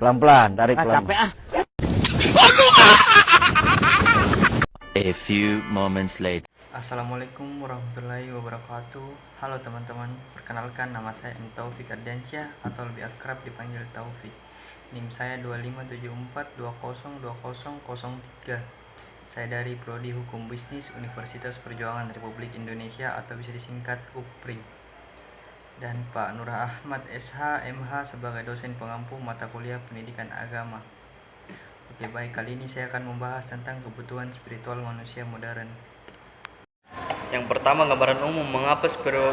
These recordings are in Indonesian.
Pelan-pelan, tarik pelan. Capek ah. A few moments later. Assalamualaikum warahmatullahi wabarakatuh. Halo teman-teman, perkenalkan nama saya M. Taufik Ardiansyah atau lebih akrab dipanggil Taufik. NIM saya 2574202003. Saya dari Prodi Hukum Bisnis Universitas Perjuangan Republik Indonesia atau bisa disingkat UPRI. Dan Pak Nurah Ahmad SH MH sebagai dosen pengampu mata kuliah Pendidikan Agama. Oke, baik, kali ini saya akan membahas tentang kebutuhan spiritual manusia modern. Yang pertama, gambaran umum mengapa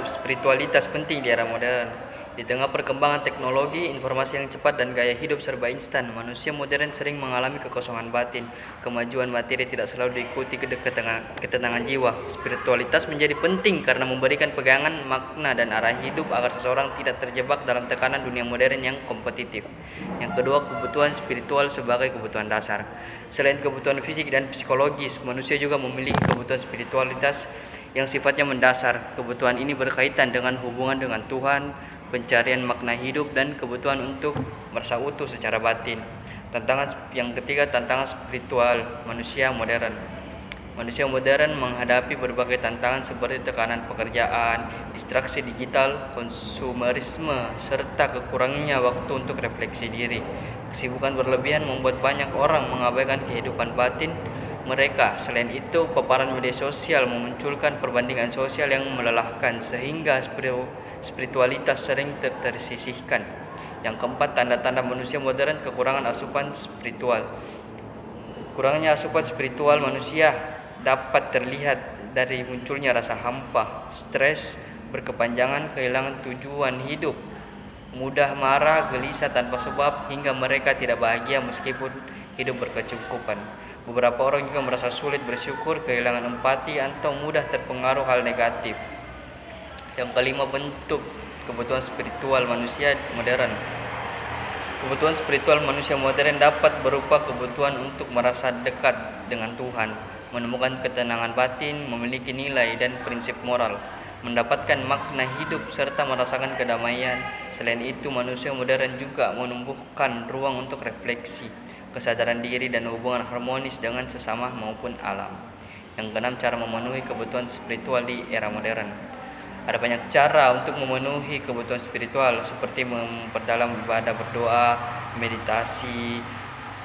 spiritualitas penting di era modern. Di tengah perkembangan teknologi, informasi yang cepat dan gaya hidup serba instan, manusia modern sering mengalami kekosongan batin. Kemajuan materi tidak selalu diikuti ketenangan jiwa. Spiritualitas menjadi penting karena memberikan pegangan, makna, dan arah hidup agar seseorang tidak terjebak dalam tekanan dunia modern yang kompetitif. Yang kedua, kebutuhan spiritual sebagai kebutuhan dasar. Selain kebutuhan fisik dan psikologis, manusia juga memiliki kebutuhan spiritualitas yang sifatnya mendasar. Kebutuhan ini berkaitan dengan hubungan dengan Tuhan, pencarian makna hidup, dan kebutuhan untuk merasa utuh secara batin. Tantangan yang ketiga, tantangan spiritual manusia modern. Manusia modern menghadapi berbagai tantangan seperti tekanan pekerjaan, distraksi digital, konsumerisme, serta kekurangnya waktu untuk refleksi diri. Kesibukan berlebihan membuat banyak orang mengabaikan kehidupan batin mereka. Selain itu, paparan media sosial memunculkan perbandingan sosial yang melelahkan sehingga spiritualitas sering tersisihkan. Yang keempat, tanda-tanda manusia modern, kekurangan asupan spiritual. Kurangnya asupan spiritual manusia dapat terlihat dari munculnya rasa hampa, stres berkepanjangan, kehilangan tujuan hidup, mudah marah, gelisah tanpa sebab, hingga mereka tidak bahagia meskipun hidup berkecukupan. Beberapa orang juga merasa sulit bersyukur, kehilangan empati, atau mudah terpengaruh hal negatif. Yang kelima, bentuk kebutuhan spiritual manusia modern. Kebutuhan spiritual manusia modern dapat berupa kebutuhan untuk merasa dekat dengan Tuhan, menemukan ketenangan batin, memiliki nilai dan prinsip moral, mendapatkan makna hidup, serta merasakan kedamaian. Selain itu, manusia modern juga menumbuhkan ruang untuk refleksi, kesadaran diri, dan hubungan harmonis dengan sesama maupun alam. Yang keenam, cara memenuhi kebutuhan spiritual di era modern. Ada banyak cara untuk memenuhi kebutuhan spiritual, seperti memperdalam ibadah, berdoa, meditasi,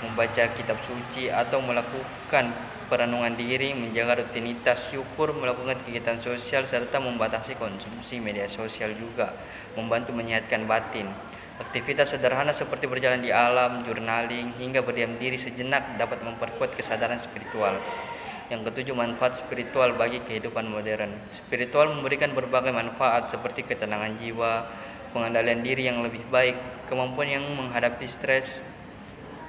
membaca kitab suci, atau melakukan perenungan diri, menjaga rutinitas syukur, melakukan kegiatan sosial, serta membatasi konsumsi media sosial juga membantu menyehatkan batin. Aktivitas sederhana seperti berjalan di alam, journaling, hingga berdiam diri sejenak dapat memperkuat kesadaran spiritual. Yang ketujuh, manfaat spiritual bagi kehidupan modern. Spiritual memberikan berbagai manfaat seperti ketenangan jiwa, pengendalian diri yang lebih baik, kemampuan yang menghadapi stres,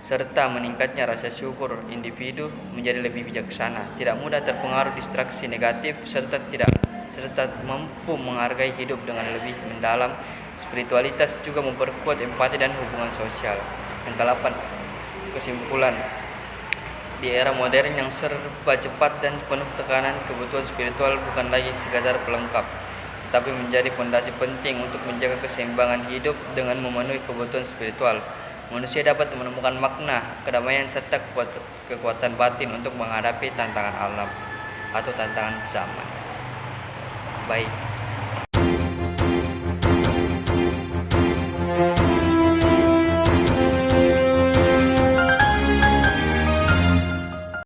serta meningkatnya rasa syukur. Individu menjadi lebih bijaksana, tidak mudah terpengaruh distraksi negatif, serta mampu menghargai hidup dengan lebih mendalam. Spiritualitas juga memperkuat empati dan hubungan sosial. Yang ke-8, kesimpulan. Di era modern yang serba cepat dan penuh tekanan, kebutuhan spiritual bukan lagi sekadar pelengkap, tetapi menjadi fondasi penting untuk menjaga keseimbangan hidup. Dengan memenuhi kebutuhan spiritual, manusia dapat menemukan makna, kedamaian, serta kekuatan batin untuk menghadapi tantangan alam atau tantangan zaman. Baik.